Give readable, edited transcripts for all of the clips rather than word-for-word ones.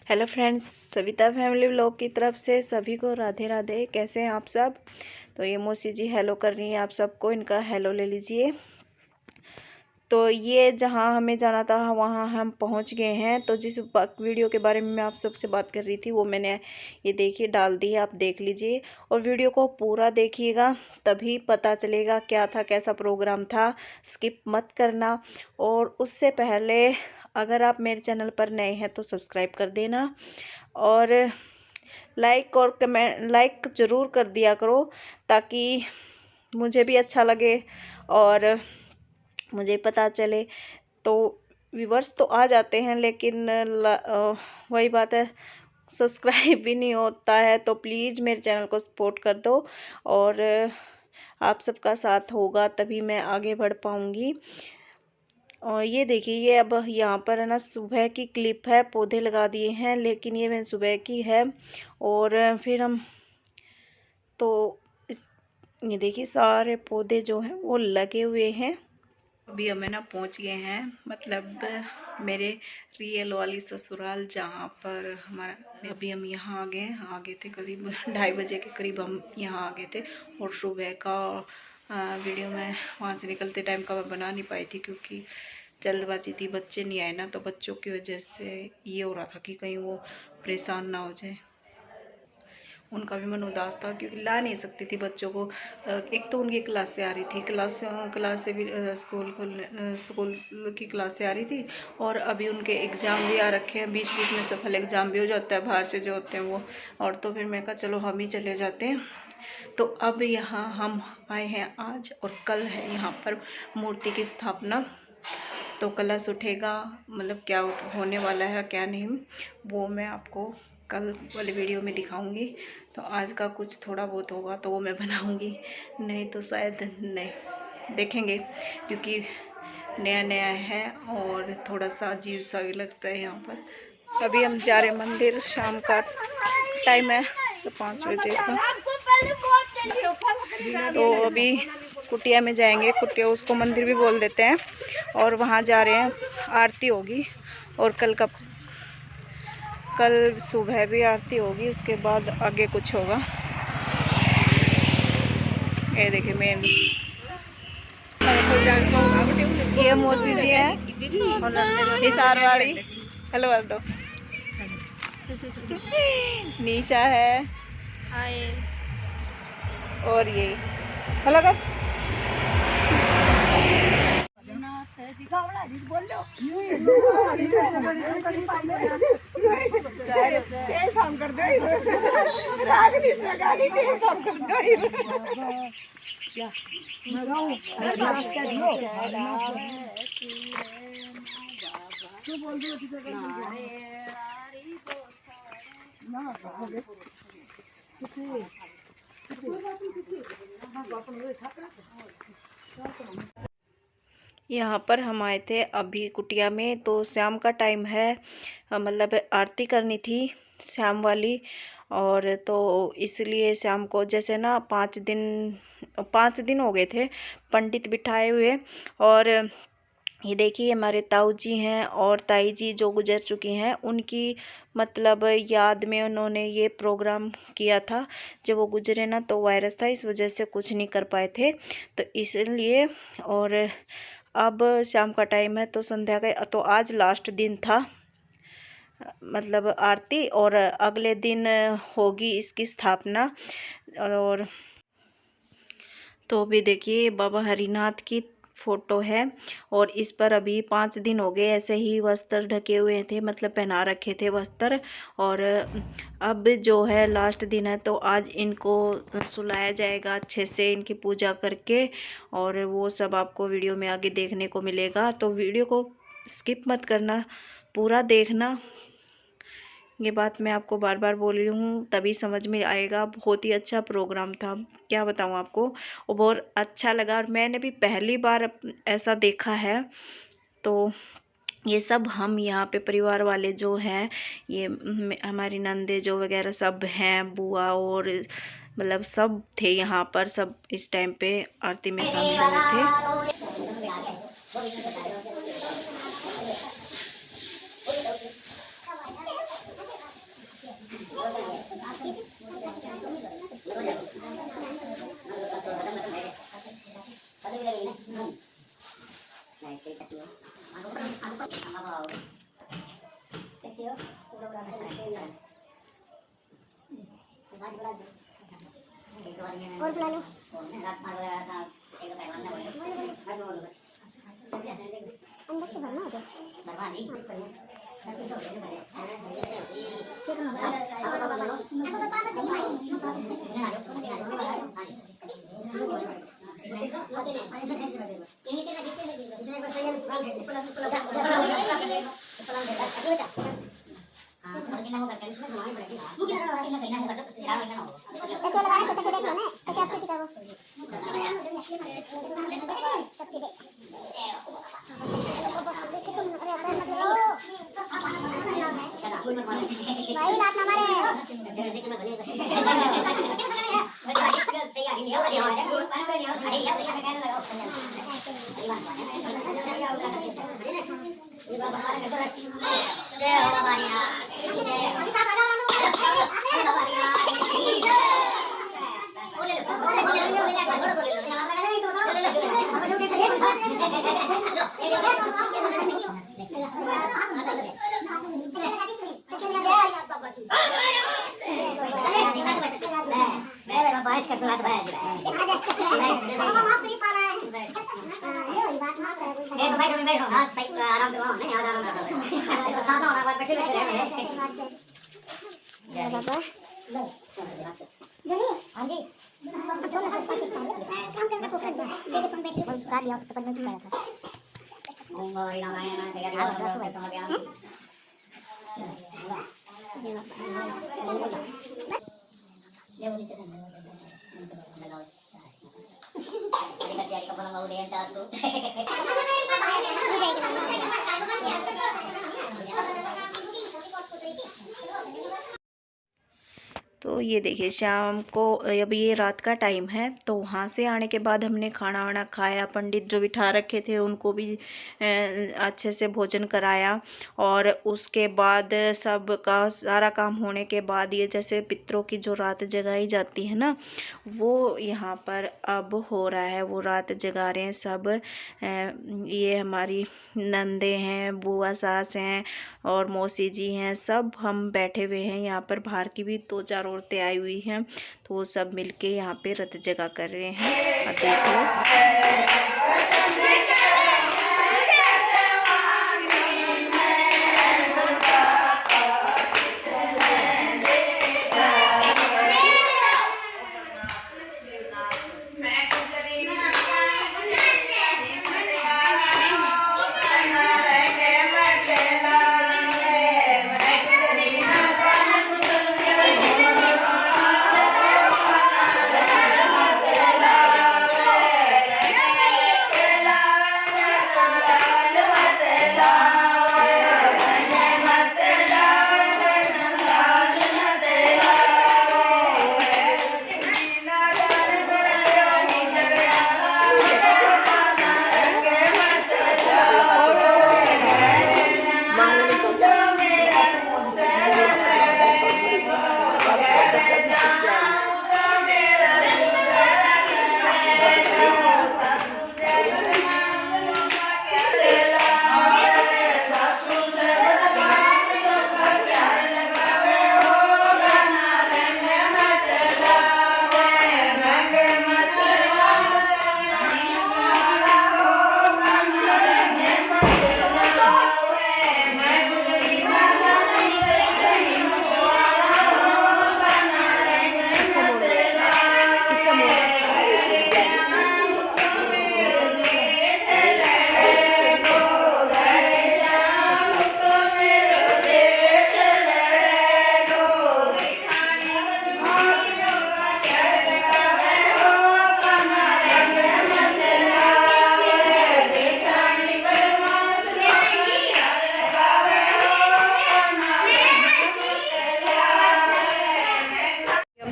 Hello friends, Savita family vlog की तरफ से सभी को राधे राधे। कैसे हैं आप सब? तो ये मौसी जी हेलो कर रही हैं आप सबको, इनका हेलो ले लीजिए। तो ये जहां हमें जाना था वहां हम पहुंच गए हैं। तो जिस वीडियो के बारे में मैं आप सबसे बात कर रही थी वो मैंने ये देखिए डाल दी है, आप देख लीजिए और वीडियो को पूरा देखिएगा, तभी पता चलेगा क्या था, कैसा प्रोग्राम था। स्किप मत करना। और उससे पहले अगर आप मेरे चैनल पर नए हैं तो सब्सक्राइब कर देना और लाइक और कमेंट लाइक ज़रूर कर दिया करो, ताकि मुझे भी अच्छा लगे और मुझे पता चले। तो व्यूवर्स तो आ जाते हैं, लेकिन वही बात है, सब्सक्राइब भी नहीं होता है। तो प्लीज़ मेरे चैनल को सपोर्ट कर दो और आप सबका साथ होगा तभी मैं आगे बढ़ पाऊँगी। और ये देखिए, ये अब यहाँ पर है ना सुबह की क्लिप है, पौधे लगा दिए हैं, लेकिन ये मैं सुबह की है। और फिर हम तो इस ये देखिए सारे पौधे जो हैं वो लगे हुए हैं। अभी हम है ना पहुँच गए हैं, मतलब मेरे रियल वाली ससुराल, जहाँ पर हमारा अभी हम यहाँ आ गए थे करीब 2:30 बजे के करीब हम यहाँ आ गए थे। और सुबह का वीडियो मैं वहाँ से निकलते टाइम का मैं बना नहीं पाई थी, क्योंकि जल्दबाजी थी, बच्चे नहीं आए ना, तो बच्चों की वजह से ये हो रहा था कि कहीं वो परेशान ना हो जाए। उनका भी मन उदास था क्योंकि ला नहीं सकती थी बच्चों को। एक तो उनकी क्लास से आ रही थी, क्लास से भी स्कूल की क्लास से आ रही थी, और अभी उनके एग्ज़ाम भी आ रखे हैं, बीच बीच में सफल एग्ज़ाम भी हो जाता है बाहर से जो होते हैं वो। और तो फिर मैं कहा चलो हम ही चले जाते हैं। तो अब यहाँ हम आए हैं आज, और कल है यहाँ पर मूर्ति की स्थापना। तो कलश उठेगा, मतलब क्या होने वाला है क्या नहीं, वो मैं आपको कल वाली वीडियो में दिखाऊंगी। तो आज का कुछ थोड़ा बहुत होगा तो वो मैं बनाऊंगी, नहीं तो शायद नहीं, देखेंगे, क्योंकि नया नया है और थोड़ा सा अजीब सा भी लगता है यहाँ पर। अभी हम जा रहे हैं मंदिर, शाम का टाइम है 5 बजे का। तो अभी कुटिया में जाएंगे, कुटिया उसको मंदिर भी बोल देते हैं, और वहाँ जा रहे हैं, आरती होगी। और कल सुबह भी आरती होगी, उसके बाद आगे कुछ होगा। ये देखिए मेन ये मौसी जी है हिसार वाली। हेलो बोल दो। निशा है, और ये हेलो कर यहाँ पर हम आए थे अभी कुटिया में। तो शाम का टाइम है, मतलब आरती करनी थी शाम वाली। और तो इसलिए शाम को जैसे ना 5 दिन हो गए थे पंडित बिठाए हुए। और ये देखिए हमारे ताऊ जी हैं और ताई जी जो गुजर चुकी हैं, उनकी मतलब याद में उन्होंने ये प्रोग्राम किया था। जब वो गुजरे ना तो वायरस था, इस वजह से कुछ नहीं कर पाए थे, तो इसलिए। और अब शाम का टाइम है, तो संध्या का, तो आज लास्ट दिन था मतलब आरती, और अगले दिन होगी इसकी स्थापना। और तो अभी देखिए बाबा हरिनाथ की फ़ोटो है, और इस पर अभी 5 दिन हो गए ऐसे ही वस्त्र ढके हुए थे, मतलब पहना रखे थे वस्त्र। और अब जो है लास्ट दिन है, तो आज इनको सुलाया जाएगा अच्छे से, इनकी पूजा करके, और वो सब आपको वीडियो में आगे देखने को मिलेगा। तो वीडियो को स्किप मत करना, पूरा देखना। ये बात मैं आपको बार बार बोल रही हूँ, तभी समझ में आएगा। बहुत ही अच्छा प्रोग्राम था, क्या बताऊँ आपको, वो बहुत अच्छा लगा, और मैंने भी पहली बार ऐसा देखा है। तो ये सब हम यहाँ पे परिवार वाले जो हैं, ये हमारी नंदे जो वगैरह सब हैं, बुआ, और मतलब सब थे यहाँ पर, सब इस टाइम पे आरती में शामिल हुए थे। और बुला लो। अंदर से भरना होगा। भाई बात ना मारे। तो ये देखिए शाम को, अभी ये रात का टाइम है, तो वहाँ से आने के बाद हमने खाना वाना खाया। पंडित जो बिठा रखे थे उनको भी अच्छे से भोजन कराया। और उसके बाद सब का सारा काम होने के बाद ये जैसे पितरों की जो रात जगाई जाती है ना, वो यहाँ पर अब हो रहा है। वो रात जगा रहे हैं सब। ये हमारी नंदे हैं, बुआ सास हैं और मौसी जी हैं, सब हम बैठे हुए हैं यहाँ पर। बाहर की भी 2-4 औरतें आई हुई हैं, तो वो सब मिलके यहाँ पे रत जगा कर रहे हैं। अब देखो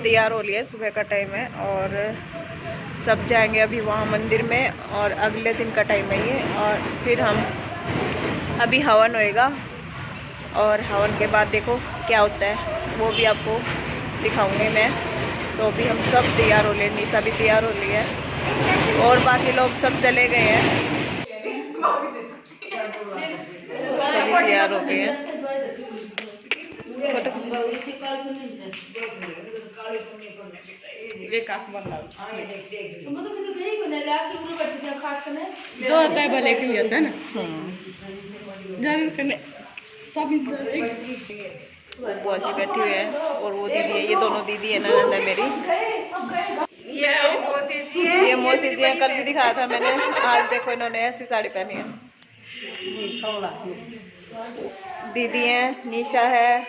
तैयार हो लिया। सुबह का टाइम है और सब जाएंगे अभी वहाँ मंदिर में, और अगले दिन का टाइम है ये। और फिर हम अभी हवन होएगा, और हवन के बाद देखो क्या होता है वो भी आपको दिखाऊंगी मैं। तो अभी हम सब तैयार हो लिए, निशा भी तैयार हो ली है और बाकी लोग सब चले गए हैं, सभी तैयार हो गए हैं। एक आंख बंद जो होता है भले के लिए होता है ना। जरूर करने सब वो बुआ जी बैठी हुई है और वो दीदी है, ये दोनों दीदी है ननद है मेरी। ये मौसी जी है, कल भी दिखाया था मैंने। आज देखो इन्होंने ऐसी साड़ी पहनी है। दीदी है, निशा है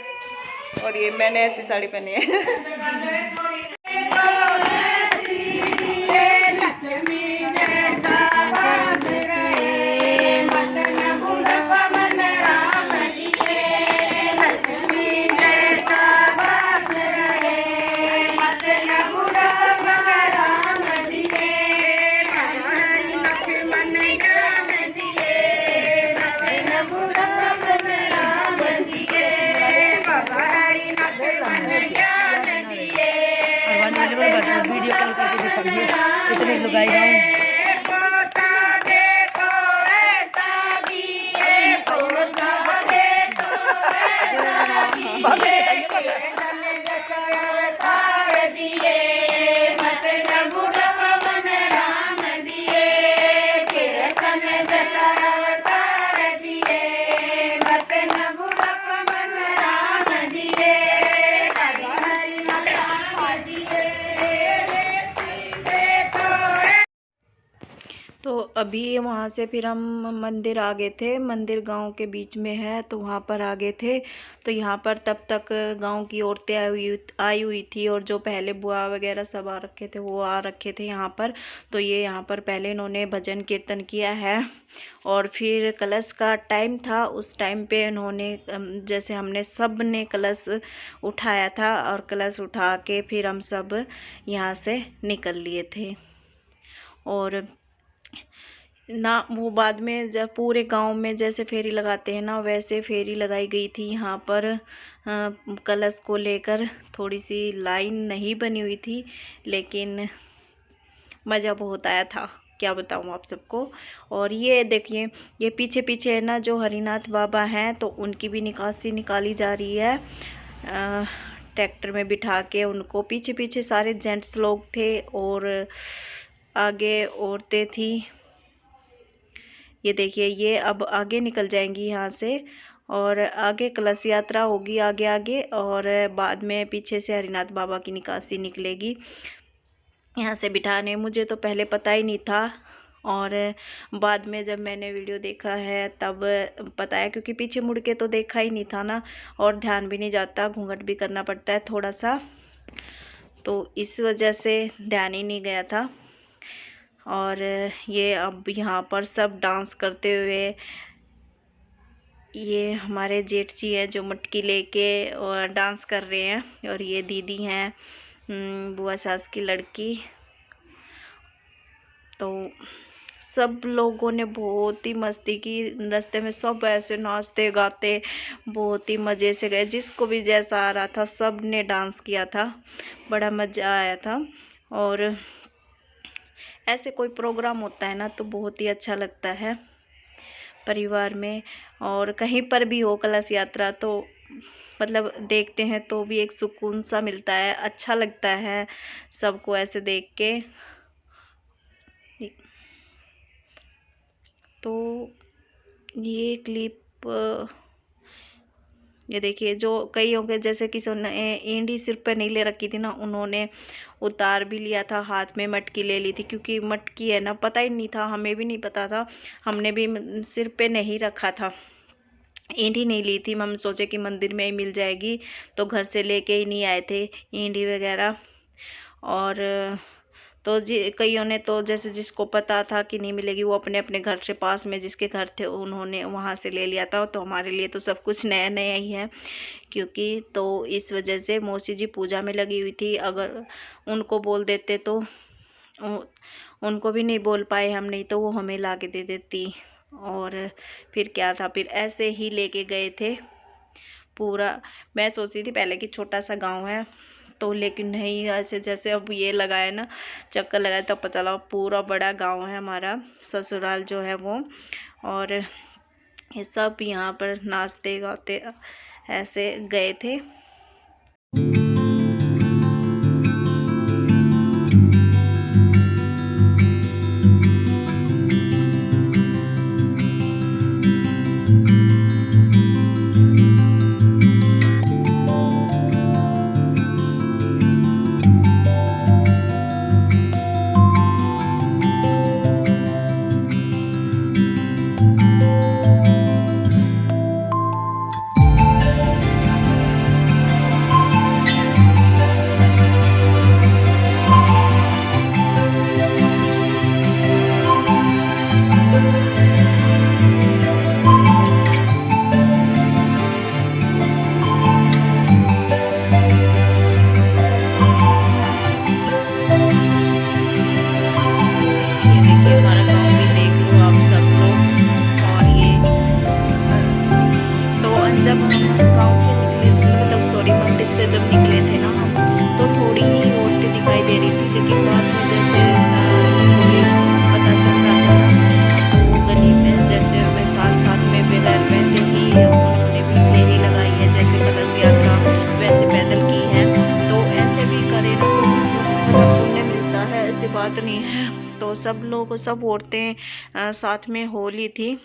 और ये मैंने ऐसी साड़ी पहनी है। वीडियो कॉल करके दिखाइए इतने लगाई जाऊँ। तो अभी वहाँ से फिर हम मंदिर आ गए थे। मंदिर गांव के बीच में है तो वहाँ पर आ गए थे। तो यहाँ पर तब तक गांव की औरतें आई हुई थी और जो पहले बुआ वगैरह सब आ रखे थे वो आ रखे थे यहाँ पर। तो ये यहाँ पर पहले इन्होंने भजन कीर्तन किया है और फिर कलश का टाइम था। उस टाइम पे इन्होंने जैसे हमने सब ने कलश उठाया था और कलश उठा के फिर हम सब यहाँ से निकल लिए थे। और ना वो बाद में जब पूरे गांव में जैसे फेरी लगाते हैं ना, वैसे फेरी लगाई गई थी यहाँ पर कलश को लेकर। थोड़ी सी लाइन नहीं बनी हुई थी लेकिन मज़ा बहुत आया था, क्या बताऊँ आप सबको। और ये देखिए, ये पीछे पीछे है ना जो हरिनाथ बाबा हैं, तो उनकी भी निकासी निकाली जा रही है ट्रैक्टर में बिठा के उनको। पीछे पीछे सारे जेंट्स लोग थे और आगे औरतें थी। ये देखिए, ये अब आगे निकल जाएंगी यहाँ से और आगे कलश यात्रा होगी आगे आगे, और बाद में पीछे से हरिनाथ बाबा की निकासी निकलेगी यहाँ से बिठाने। मुझे तो पहले पता ही नहीं था और बाद में जब मैंने वीडियो देखा है तब पता है, क्योंकि पीछे मुड़ के तो देखा ही नहीं था ना और ध्यान भी नहीं जाता, घूंघट भी करना पड़ता है थोड़ा सा, तो इस वजह से ध्यान ही नहीं गया था। और ये अब यहाँ पर सब डांस करते हुए, ये हमारे जेठ जी है जो मटकी लेके और डांस कर रहे हैं, और ये दीदी हैं बुआ सास की लड़की। तो सब लोगों ने बहुत ही मस्ती की, रास्ते में सब ऐसे नाचते गाते बहुत ही मज़े से गए। जिसको भी जैसा आ रहा था सब ने डांस किया था, बड़ा मज़ा आया था। और ऐसे कोई प्रोग्राम होता है ना तो बहुत ही अच्छा लगता है परिवार में, और कहीं पर भी हो कलश यात्रा तो मतलब देखते हैं तो भी एक सुकून सा मिलता है, अच्छा लगता है सबको ऐसे देख के। तो ये क्लिप ये देखिए, जो कईयों के जैसे किसी ने ईंडी सिर पे नहीं ले रखी थी ना, उन्होंने उतार भी लिया था, हाथ में मटकी ले ली थी, क्योंकि मटकी है ना पता ही नहीं था, हमें भी नहीं पता था, हमने भी सिर पे नहीं रखा था, ईंडी नहीं ली थी। हम सोचे कि मंदिर में ही मिल जाएगी तो घर से लेके ही नहीं आए थे ईंडी वगैरह। और तो कईयों ने तो जैसे जिसको पता था कि नहीं मिलेगी वो अपने अपने घर से पास में जिसके घर थे उन्होंने वहाँ से ले लिया था। तो हमारे लिए तो सब कुछ नया नया ही है, क्योंकि तो इस वजह से मौसी जी पूजा में लगी हुई थी, अगर उनको बोल देते तो उनको भी नहीं बोल पाए हम, नहीं तो वो हमें ला के दे देती। और फिर क्या था, फिर ऐसे ही लेके गए थे पूरा। मैं सोचती थी पहले कि छोटा सा गांव है तो, लेकिन नहीं, ऐसे जैसे अब ये लगाया ना चक्कर लगाया तो पता चला पूरा बड़ा गांव है हमारा ससुराल जो है वो। और ये सब यहाँ पर नाचते गाते ऐसे गए थे। जब हम गांव से निकले मतलब सॉरी मंदिर से जब निकले थे ना हम, तो थोड़ी ही औरतें दिखाई दे रही थी, लेकिन बाद में जैसे स्टोरी पता चल रहा था ना, तो गली में जैसे वे साथ साथ में बगैर पैसे ही उन्होंने भी फेरी लगाई है, जैसे कलश यात्रा वैसे पैदल की है। तो ऐसे भी करे ना तो पुण्य मिलता है, ऐसी बात नहीं है। तो सब लोग सब औरतें साथ में होली थी।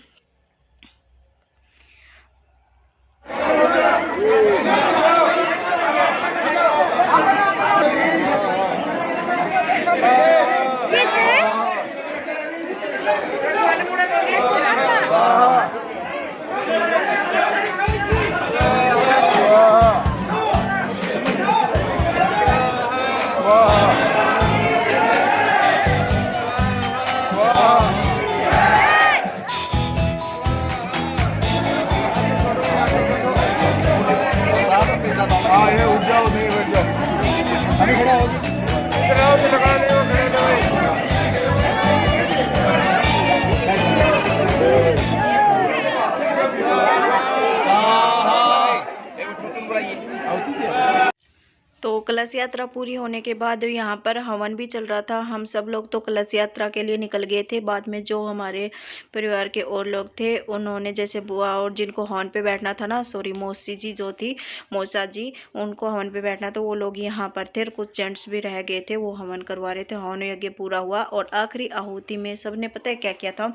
तो कलश यात्रा पूरी होने के बाद यहाँ पर हवन भी चल रहा था। हम सब लोग तो कलश यात्रा के लिए निकल गए थे। बाद में जो हमारे परिवार के और लोग थे, उन्होंने जैसे बुआ और जिनको हवन पे बैठना था ना, सॉरी मौसी जी जो थी, मौसा जी, उनको हवन पे बैठना था, वो लोग यहाँ पर थे। और कुछ जेंट्स भी रह गए थे, वो हवन करवा रहे थे। हवन यज्ञ पूरा हुआ और आखिरी आहुति में सब ने पता है क्या किया था,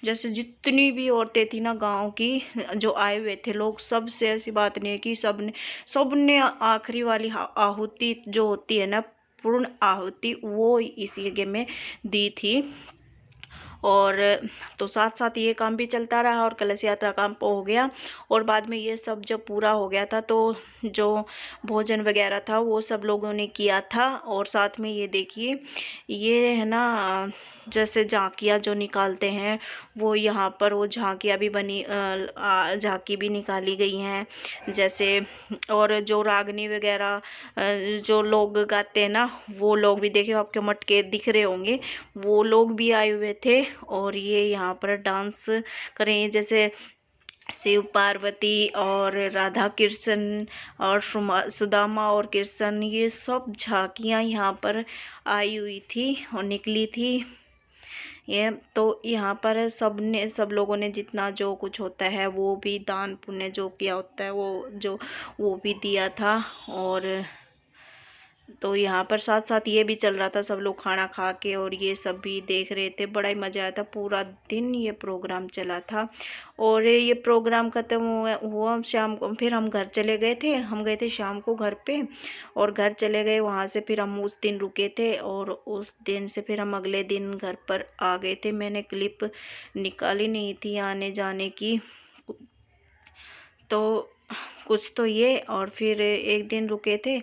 जैसे जितनी भी औरतें थी ना गाँव की जो आए हुए थे लोग, सबसे ऐसी बात नहीं है कि सब ने आखिरी वाली आहुति जो होती है ना, पूर्ण आहुति, वो इस यज्ञ में दी थी। और तो साथ साथ ये काम भी चलता रहा और कलश यात्रा काम हो गया। और बाद में ये सब जब पूरा हो गया था तो जो भोजन वगैरह था वो सब लोगों ने किया था। और साथ में ये देखिए, ये है ना जैसे झांकियाँ जो निकालते हैं, वो यहाँ पर वो झांकियाँ भी बनी, झांकी भी निकाली गई हैं जैसे। और जो रागनी वगैरह जो लोग गाते हैं ना, वो लोग भी देखिए, आपके मटके दिख रहे होंगे, वो लोग भी आए हुए थे। और ये यहाँ पर डांस करें, जैसे शिव पार्वती और राधा कृष्ण और सुदामा और कृष्ण, ये सब झांकियाँ यहाँ पर आई हुई थी और निकली थी। ये तो यहाँ पर सब लोगों ने जितना जो कुछ होता है वो भी दान पुण्य जो किया होता है वो भी दिया था। और तो यहाँ पर साथ साथ ये भी चल रहा था, सब लोग खाना खा के और ये सब भी देख रहे थे। बड़ा ही मज़ा आया था, पूरा दिन ये प्रोग्राम चला था। और ये प्रोग्राम ख़त्म हुआ शाम को, फिर हम घर चले गए थे। हम गए थे शाम को घर पे और घर चले गए। वहाँ से फिर हम उस दिन रुके थे और उस दिन से फिर हम अगले दिन घर पर आ गए थे। मैंने क्लिप निकाली नहीं थी आने जाने की, तो कुछ तो ये। और फिर एक दिन रुके थे,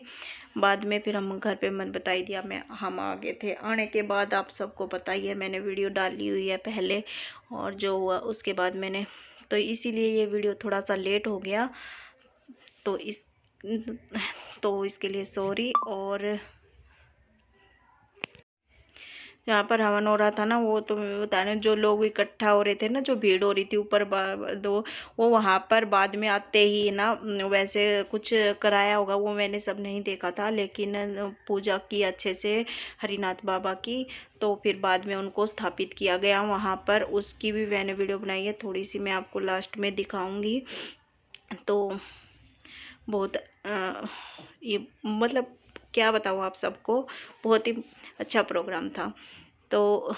बाद में फिर हम घर पे मन बताई दिया हम आ गए थे। आने के बाद आप सबको पता ही है, मैंने वीडियो डाली हुई है पहले, और जो हुआ उसके बाद मैंने, तो इसीलिए ये वीडियो थोड़ा सा लेट हो गया, तो इसके लिए सॉरी। और जहाँ पर हवन हो रहा था ना, वो तो मैं बता रही हूँ, जो लोग इकट्ठा हो रहे थे ना, जो भीड़ हो रही थी ऊपर वो वहाँ पर बाद में आते ही ना वैसे कुछ कराया होगा, वो मैंने सब नहीं देखा था, लेकिन पूजा की अच्छे से हरिनाथ बाबा की, तो फिर बाद में उनको स्थापित किया गया वहाँ पर। उसकी भी मैंने वीडियो बनाई है, थोड़ी सी मैं आपको लास्ट में दिखाऊँगी। तो बहुत ये मतलब क्या बताऊँ आप सबको, बहुत ही अच्छा प्रोग्राम था। तो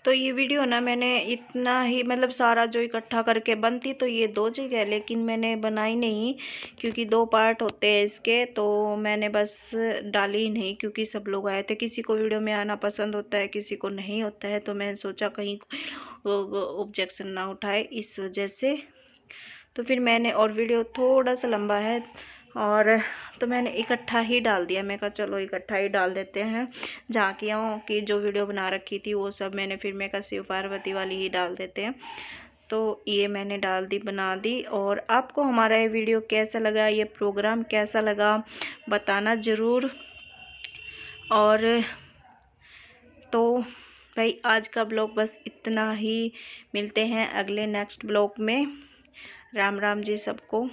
ये वीडियो ना मैंने इतना ही मतलब सारा जो इकट्ठा करके बनती तो ये 2 जगह, लेकिन मैंने बनाई नहीं क्योंकि 2 पार्ट होते हैं इसके, तो मैंने बस डाली ही नहीं क्योंकि सब लोग आए थे। किसी को वीडियो में आना पसंद होता है, किसी को नहीं होता है, तो मैंने सोचा कहीं ऑब्जेक्शन ना उठाए इस वजह से। तो फिर मैंने, और वीडियो थोड़ा सा लंबा है और तो मैंने इकट्ठा ही डाल दिया। मैं कहा चलो इकट्ठा ही डाल देते हैं, झांकियों की जो वीडियो बना रखी थी वो सब मैंने, फिर मैं कहा शिव पार्वती वाली ही डाल देते हैं। तो ये मैंने डाल दी, बना दी। और आपको हमारा ये वीडियो कैसा लगा, ये प्रोग्राम कैसा लगा बताना ज़रूर। और तो भाई आज का ब्लॉग बस इतना ही, मिलते हैं अगले नेक्स्ट ब्लॉग में। राम राम जी सबको।